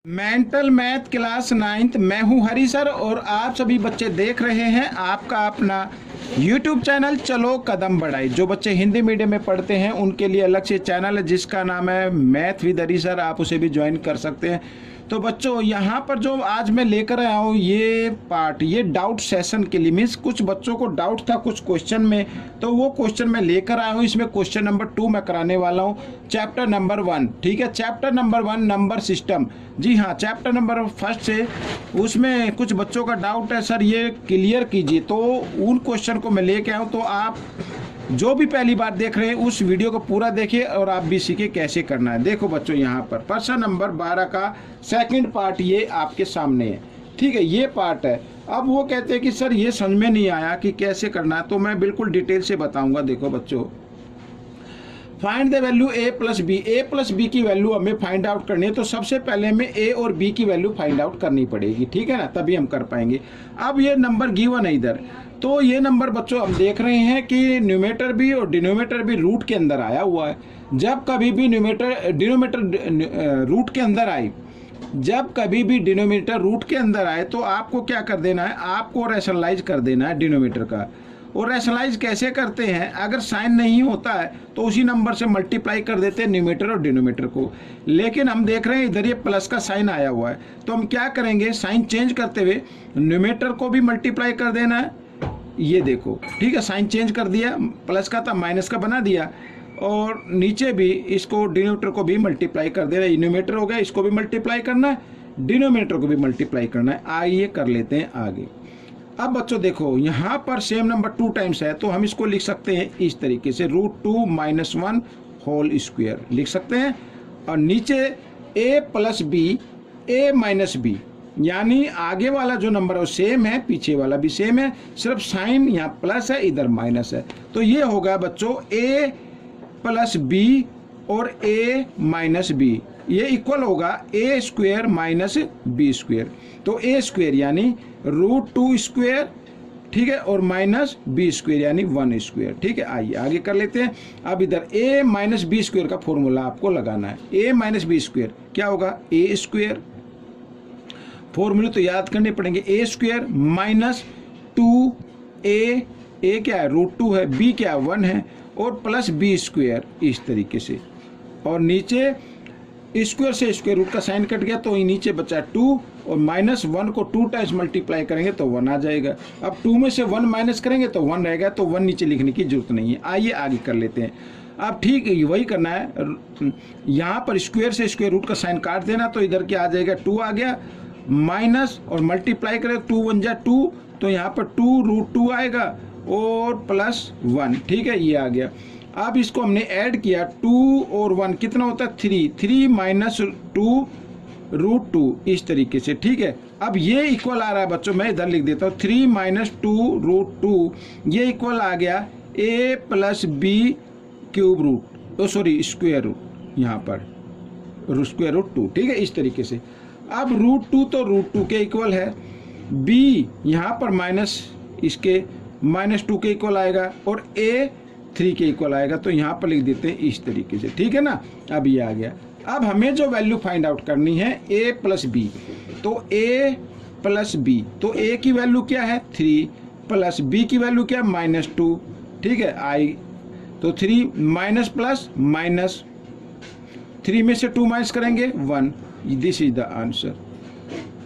Mental math class 9th मैं हूं हरी sir और आप सभी बच्चे देख रहे हैं आपका अपना YouTube चैनल चलो कदम बढ़ाई। जो बच्चे हिंदी मीडियम में पढ़ते हैं उनके लिए अलग से चैनल है जिसका नाम है मैथ विद हरी सर, आप उसे भी ज्वाइन कर सकते हैं। तो बच्चों यहाँ पर जो आज मैं लेकर आया हूँ ये पार्ट, ये डाउट सेशन के लिए, मीन्स कुछ बच्चों को डाउट था कुछ क्वेश्चन में, तो वो क्वेश्चन मैं लेकर आया हूँ। इसमें क्वेश्चन नंबर 2 मैं कराने वाला हूँ, चैप्टर नंबर 1। ठीक है, चैप्टर नंबर 1 नंबर सिस्टम। जी हाँ, चैप्टर नंबर 1 से उसमें कुछ बच्चों का डाउट है सर ये क्लियर कीजिए, तो उन क्वेश्चन को मैं लेके आया हूँ। तो आप जो भी पहली बार देख रहे हैं उस वीडियो को पूरा देखिए और आप भी सीखिए कैसे करना है। देखो बच्चों, यहाँ पर प्रश्न नंबर 12 का सेकंड पार्ट ये आपके सामने है। ठीक है, ये पार्ट है। अब वो कहते हैं कि सर ये समझ में नहीं आया कि कैसे करना है, तो मैं बिल्कुल डिटेल से बताऊंगा। देखो बच्चों, find the value A plus B की वैल्यू हमें फाइंड आउट करनी है। तो सबसे पहले हमें ए और बी की वैल्यू फाइंड आउट करनी पड़ेगी, ठीक है ना, तभी हम कर पाएंगे। अब ये नंबर गिवन है इधर, तो ये नंबर बच्चों हम देख रहे हैं कि न्यूमेटर भी और डिनोमिनेटर भी रूट के अंदर आया हुआ है। जब कभी भी डिनोमिनेटर रूट के अंदर आई, जब कभी भी डिनोमिनेटर रूट के अंदर आए तो आपको क्या कर देना है, आपको रैशनलाइज कर देना है डिनोमिनेटर का। और रैशनलाइज कैसे करते हैं, अगर साइन नहीं होता है तो उसी नंबर से मल्टीप्लाई कर देते हैं न्यूमेटर और डिनोमिनेटर को। लेकिन हम देख रहे हैं इधर ये प्लस का साइन आया हुआ है, तो हम क्या करेंगे, साइन चेंज करते हुए न्यूमेटर को भी मल्टीप्लाई कर देना है। ये देखो, ठीक है, साइन चेंज कर दिया, प्लस का था माइनस का बना दिया, और नीचे भी इसको डिनोमिनेटर को भी मल्टीप्लाई कर देना। न्यूमेटर हो गया, इसको भी मल्टीप्लाई करना है, डिनोमिनेटर को भी मल्टीप्लाई करना है। आइए कर लेते हैं आगे। अब बच्चों देखो, यहाँ पर सेम नंबर 2 टाइम्स है, तो हम इसको लिख सकते हैं इस तरीके से, √2 - 1 होल स्क्वायर लिख सकते हैं। और नीचे a plus B, a minus B, यानी आगे वाला जो नंबर है वो सेम है, पीछे वाला भी सेम है, सिर्फ साइन यहाँ प्लस है इधर माइनस है। तो ये होगा बच्चों a प्लस बी और a माइनस बी, ये इक्वल होगा a square minus B square. तो a स्क्वायर यानी √2 स्क्वायर, ठीक है, और माइनस बी स्क्वायर यानी 1 स्क्वायर। ठीक है, आइए आगे कर लेते हैं। अब इधर a माइनस बी स्क्वायर का फॉर्मूला आपको लगाना है। a माइनस बी स्क्वायर क्या होगा, a स्क्वायर, फॉर्मूले तो याद करने पड़ेंगे, a square minus 2a, a क्या है √2 है, b क्या है 1 है, और प्लस बी स्क्वायर इस तरीके से। और नीचे स्क्वायर से स्क्वायर रूट का साइन कट गया तो नीचे बचा 2, और -1 को 2 टाइम्स मल्टीप्लाई करेंगे तो 1 आ जाएगा। अब 2 में से 1 माइनस करेंगे तो 1 रहेगा, तो 1 नीचे लिखने की जरूरत नहीं है। आइए आगे कर लेते हैं। अब ठीक वही करना है, यहाँ पर स्क्वायर से स्क्वायर रूट का साइन काट देना, तो इधर क्या आ जाएगा, 2 आ गया, माइनस और मल्टीप्लाई करें 2 1 जा 2, तो यहाँ पर 2 √2 आएगा और प्लस 1। ठीक है, ये आ गया। अब इसको हमने ऐड किया, 2 और 1 कितना होता है, 3 माइनस 2 √2 इस तरीके से। ठीक है, अब ये इक्वल आ रहा है बच्चों, मैं इधर लिख देता हूँ 3 माइनस 2 √2, ये इक्वल आ गया a plus B cube root, sorry square root, यहाँ पर स्क्वायर रूट 2। ठीक है, इस तरीके से। अब √2 तो √2 के इक्वल है, b यहाँ पर माइनस इसके -2 के इक्वल आएगा, और a 3 के इक्वल आएगा, तो यहाँ पर लिख देते हैं इस तरीके से। ठीक है ना, अब ये आ गया। अब हमें जो वैल्यू फाइंड आउट करनी है a प्लस बी, तो a प्लस बी, तो a की वैल्यू क्या है 3, प्लस b की वैल्यू क्या है -2। ठीक है, आई तो 3 माइनस प्लस माइनस, 3 में से 2 माइनस करेंगे 1, दिस इज द आंसर।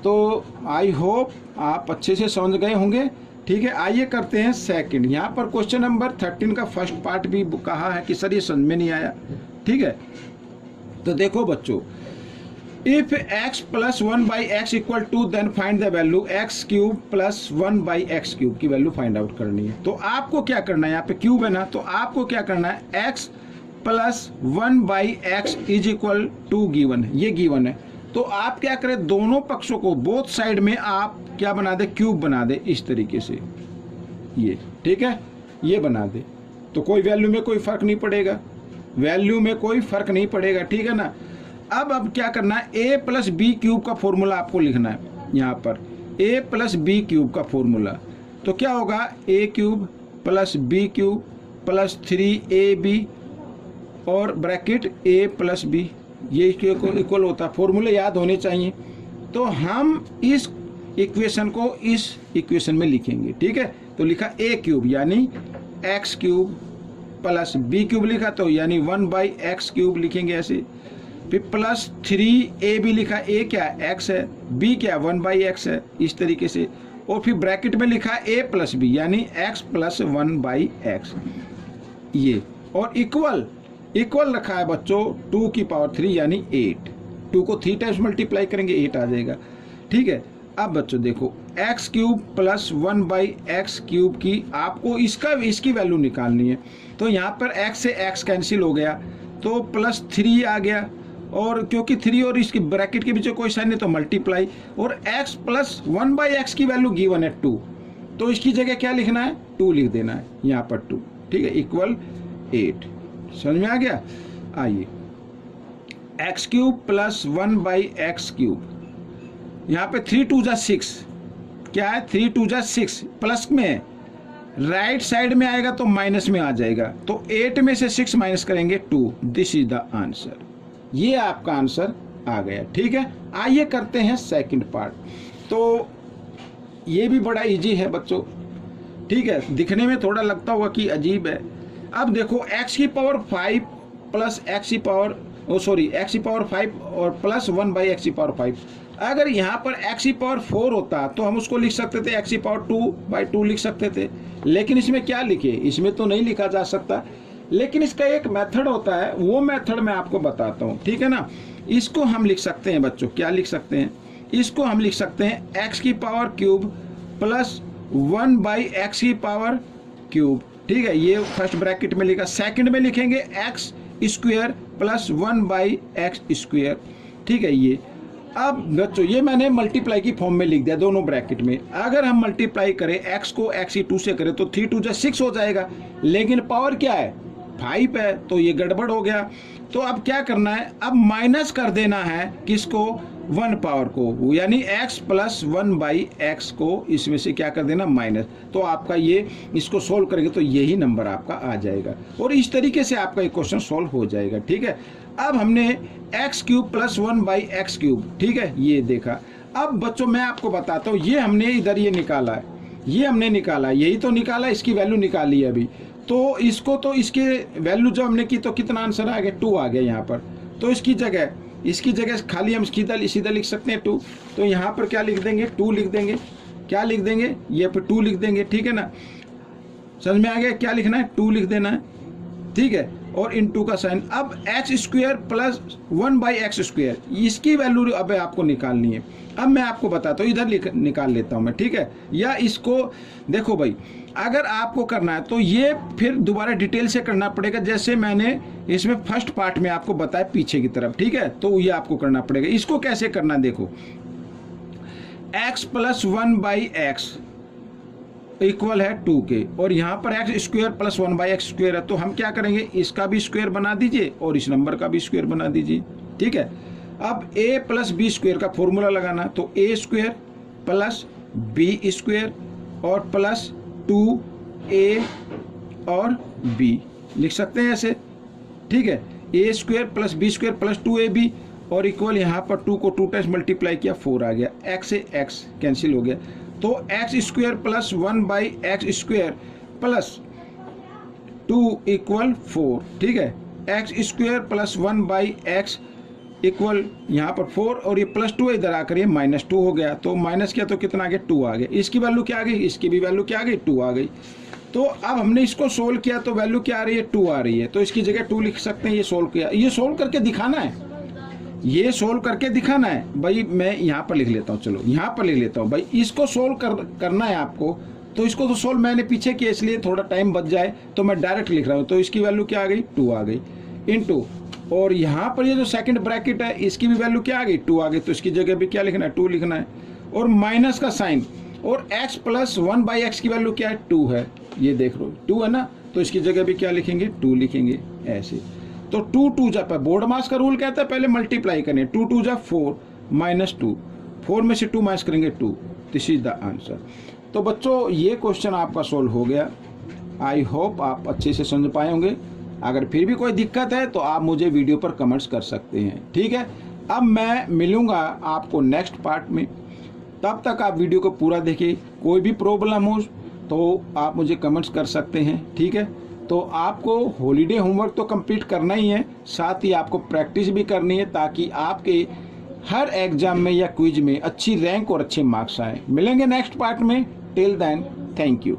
तो आई होप आप अच्छे से समझ गए होंगे। ठीक है, आइए करते हैं सेकंड। यहाँ पर क्वेश्चन नंबर 13 का फर्स्ट पार्ट भी कहा है कि सर ये समझ में नहीं आया। ठीक है, तो देखो बच्चों, if x plus 1/x equal two, then find the value x cube plus 1/x cube की वैल्यू फाइंड आउट करनी है। तो आपको क्या करना है, यहाँ पे क्यूब है ना, तो आपको क्या करना है, x plus 1/x is equal two given है, ये गिवन है। तो आप क्या करें, दोनों पक्षों को बोथ साइड में आप क्या बना दे, क्यूब बना दे इस तरीके से, ये ठीक है, ये बना दे, तो कोई वैल्यू में कोई फर्क नहीं पड़ेगा, वैल्यू में कोई फर्क नहीं पड़ेगा। ठीक है ना। अब क्या करना है, a प्लस बी क्यूब का फॉर्मूला आपको लिखना है यहाँ पर, a प्लस बी क्यूब का फॉर्मूला। तो क्या होगा, a cube plus B cube plus 3ab और ब्रैकेट a प्लस बी, ये इसके इक्वल होता है, फॉर्मूले याद होने चाहिए। तो हम इस इक्वेशन को इस इक्वेशन में लिखेंगे, ठीक है। तो लिखा ए क्यूब यानी X cube plus B cube लिखा तो यानी 1/x क्यूब लिखेंगे ऐसे, फिर प्लस 3 भी लिखा, ए क्या एक्स है, बी क्या 1/x है, इस तरीके से। और फिर ब्रैकेट में लिखा a प्लस बी यानी x प्लस 1/x ये, और इक्वल रखा है बच्चों 2 की पावर 3 यानी 8। 2 को 3 टाइम्स मल्टीप्लाई करेंगे 8 आ जाएगा, ठीक है। अब बच्चों देखो x cube plus 1/x cube की आपको इसकी वैल्यू निकालनी है। तो यहाँ पर x से x कैंसिल हो गया तो प्लस 3 आ गया, और क्योंकि 3 और इसकी ब्रैकेट के बीच कोई साइन नहीं तो मल्टीप्लाई, और x प्लस 1/x की वैल्यू गिवन है 2, तो इसकी जगह क्या लिखना है 2 लिख देना है यहाँ पर 2, ठीक है, इक्वल 8। समझ में आ गया। आइए x cube plus 1/x cube, यहाँ पे 3 2 जा 6, क्या है 3 2 जा 6, प्लस में है, राइट साइड में आएगा तो माइनस में आ जाएगा, तो 8 में से 6 माइनस करेंगे 2, दिस इज द आंसर। ये आपका आंसर आ गया, ठीक है। आइए करते हैं सेकंड पार्ट। तो ये भी बड़ा इजी है बच्चों, ठीक है, दिखने में थोड़ा लगता होगा कि अजीब है। अब देखो x की पावर 5 प्लस x की पावर x की पावर 5 और प्लस 1/x की पावर 5, अगर यहाँ पर x की पावर 4 होता तो हम उसको लिख सकते थे x की पावर 2/2 लिख सकते थे, लेकिन इसमें क्या लिखे, इसमें तो नहीं लिखा जा सकता, लेकिन इसका एक मेथड होता है, वो मेथड मैं आपको बताता हूँ, ठीक है ना। इसको हम लिख सकते हैं बच्चों, क्या लिख सकते हैं, इसको हम लिख सकते हैं x की पावर क्यूब प्लस 1/x की पावर क्यूब, ठीक है, ये फर्स्ट ब्रैकेट में लिखा। सेकंड में लिखेंगे x square plus 1/x square, ठीक है। ये अब बच्चों ये मैंने मल्टीप्लाई की फॉर्म में लिख दिया दोनों ब्रैकेट में। अगर हम मल्टीप्लाई करें x को x की 2 से करें तो 3 2 जा 6 हो जाएगा, लेकिन पावर क्या है 5 है, तो ये गड़बड़ हो गया। तो अब क्या करना है, अब माइनस कर देना है किसको, 1 पावर को, यानी x प्लस 1/x को इसमें से क्या कर देना माइनस, तो आपका ये इसको सोल्व करेंगे तो यही नंबर आपका आ जाएगा, और इस तरीके से आपका एक क्वेश्चन सोल्व हो जाएगा, ठीक है। अब हमने x cube plus 1/x cube, ठीक है, ये देखा। अब बच्चों मैं आपको बताता हूँ, ये हमने इधर ये निकाला है, ये हमने निकाला, यही तो निकाला, इसकी वैल्यू निकाली है अभी, तो इसको तो इसके वैल्यू जो हमने की तो कितना आंसर आ गया 2 आ गया यहाँ पर। तो इसकी जगह खाली हम सीधा लिख सकते हैं 2, तो यहाँ पर क्या लिख देंगे 2 लिख देंगे, क्या लिख देंगे ये पर 2 लिख देंगे, ठीक है ना। समझ में आ गया क्या लिखना है, 2 लिख देना है, ठीक है, और इनटू का साइन। अब x square plus 1/x square, इसकी वैल्यू अब आपको निकालनी है। अब मैं आपको बताता हूँ, इधर निकाल लेता हूँ मैं, ठीक है, या इसको देखो भाई, अगर आपको करना है तो ये फिर दोबारा डिटेल से करना पड़ेगा, जैसे मैंने इसमें फर्स्ट पार्ट में आपको बताया पीछे की तरफ, ठीक है, तो ये आपको करना पड़ेगा। इसको कैसे करना देखो, x प्लस 1/x इक्वल है 2 के, और यहाँ पर x square plus 1/x square है, तो हम क्या करेंगे, इसका भी स्क्वायर बना दीजिए और इस नंबर का भी स्क्वायर बना दीजिए, ठीक है। अब a प्लस बी स्क्वायर का फॉर्मूला लगाना, तो a square plus b square और प्लस 2a और b लिख सकते हैं ऐसे, ठीक है, a square plus b square plus 2ab और इक्वल यहाँ पर 2 को 2 टाइम्स मल्टीप्लाई किया 4 आ गया, x से x कैंसिल हो गया, तो x square plus 1/x square plus 2 equal 4, ठीक है, x square plus 1/x equal यहाँ पर 4 और ये प्लस 2 इधर आकर ये -2 हो गया, तो माइनस किया तो कितना आ गया 2 आ गया, इसकी वैल्यू क्या आ गई, इसकी भी वैल्यू क्या आ गई 2 आ गई। तो अब हमने इसको सोल्व किया तो वैल्यू क्या आ रही है 2 आ रही है, तो इसकी जगह 2 लिख सकते हैं। ये सोल्व किया, ये सोल्व करके दिखाना है, ये सोल्व करके दिखाना है भाई। मैं यहाँ पर लिख लेता हूँ, चलो यहाँ पर लिख लेता हूँ भाई, इसको सोल्व करना है आपको, तो इसको तो सोल्व मैंने पीछे किया इसलिए थोड़ा टाइम बच जाए तो मैं डायरेक्ट लिख रहा हूँ। तो इसकी वैल्यू क्या आ गई 2 आ गई इनटू, और यहाँ पर ये जो सेकंड ब्रैकेट है इसकी भी वैल्यू क्या आ गई 2 आ गई, तो इसकी जगह भी क्या लिखना है 2 लिखना है, और माइनस का साइन, और x प्लस 1/x की वैल्यू क्या है 2 है, ये देख लो 2 है ना, तो इसकी जगह भी क्या लिखेंगे 2 लिखेंगे ऐसे। तो 2 2 जा पर बोर्ड मास का रूल कहता है पहले मल्टीप्लाई करें, 2 2 जा 4 -2, 4 में से 2 माइनस करेंगे 2, दिस इज द आंसर। तो बच्चों ये क्वेश्चन आपका सोल्व हो गया, आई होप आप अच्छे से समझ पाए होंगे। अगर फिर भी कोई दिक्कत है तो आप मुझे वीडियो पर कमेंट्स कर सकते हैं, ठीक है। अब मैं मिलूँगा आपको नेक्स्ट पार्ट में, तब तक आप वीडियो को पूरा देखिए। कोई भी प्रॉब्लम हो तो आप मुझे कमेंट्स कर सकते हैं, ठीक है। तो आपको हॉलीडे होमवर्क तो कंप्लीट करना ही है, साथ ही आपको प्रैक्टिस भी करनी है ताकि आपके हर एग्जाम में या क्विज में अच्छी रैंक और अच्छे मार्क्स आए। मिलेंगे नेक्स्ट पार्ट में, टिल देन थैंक यू।